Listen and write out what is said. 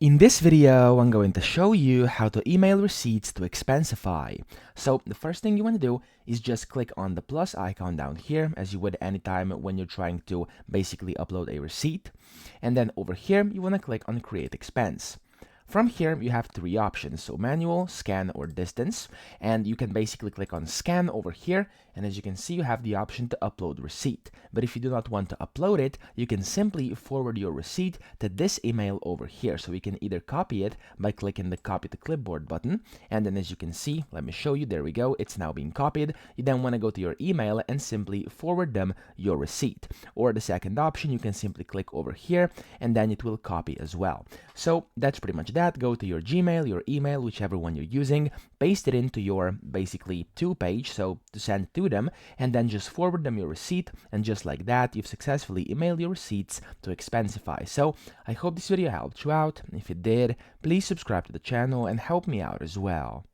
In this video, I'm going to show you how to email receipts to Expensify. So the first thing you want to do is just click on the plus icon down here, as you would anytime when you're trying to basically upload a receipt. And then over here, you want to click on Create Expense. From here, you have three options, so manual, scan, or distance, and you can basically click on scan over here, and as you can see, you have the option to upload receipt. But if you do not want to upload it, you can simply forward your receipt to this email over here. So we can either copy it by clicking the copy to clipboard button, and then as you can see, let me show you, there we go, it's now being copied. You then want to go to your email and simply forward them your receipt. Or the second option, you can simply click over here, and then it will copy as well. So that's pretty much that. Go to your Gmail, your email, whichever one you're using, paste it into your basically to page, so to send to them, and then just forward them your receipt, and just like that, you've successfully emailed your receipts to Expensify. So I hope this video helped you out. If it did, please subscribe to the channel and help me out as well.